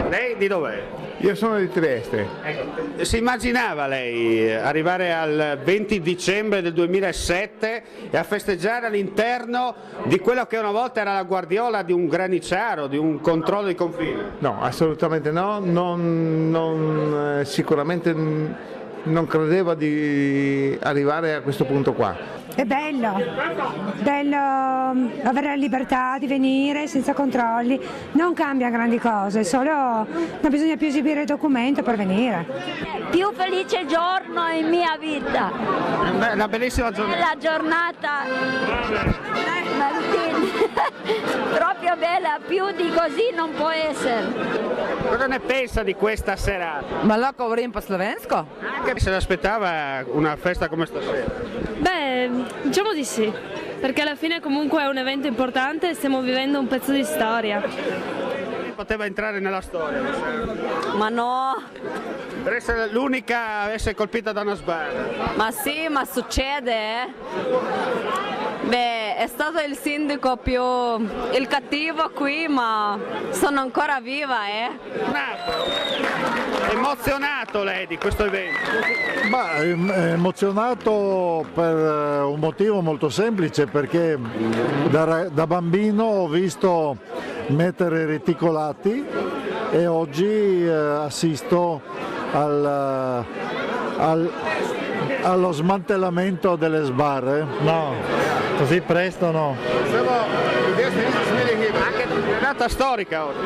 Lei di dov'è? Io sono di Trieste. Ecco, si immaginava lei arrivare al 20 dicembre del 2007 e a festeggiare all'interno di quello che una volta era la guardiola di un graniciaro, di un controllo di confine? No, assolutamente no, sicuramente non credevo di arrivare a questo punto qua. È bello avere la libertà di venire senza controlli, non cambia grandi cose, solo non bisogna più esibire il documento per venire. Più felice giorno in mia vita. È una bellissima giornata. È la giornata Martini. Proprio bella, più di così non può essere. Cosa ne pensa di questa serata? Ma govorim po slovensko? Anche se l'aspettava una festa come stasera. Beh, diciamo di sì, perché alla fine comunque è un evento importante e stiamo vivendo un pezzo di storia. Poteva entrare nella storia Ma no, per essere l'unica a essere colpita da una sbarra. ma sì, ma succede, Beh, è stato il sindaco più il cattivo qui, ma sono ancora viva, Emozionato lei di questo evento? Ma emozionato per un motivo molto semplice, perché da bambino ho visto mettere reticolati e oggi assisto allo smantellamento delle sbarre. No, così presto no. Anche giornata storica oggi.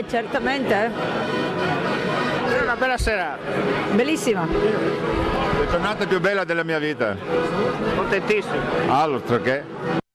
certamente, È una bella serata. bellissima. La giornata più bella della mia vita. Contentissimo. Altro che.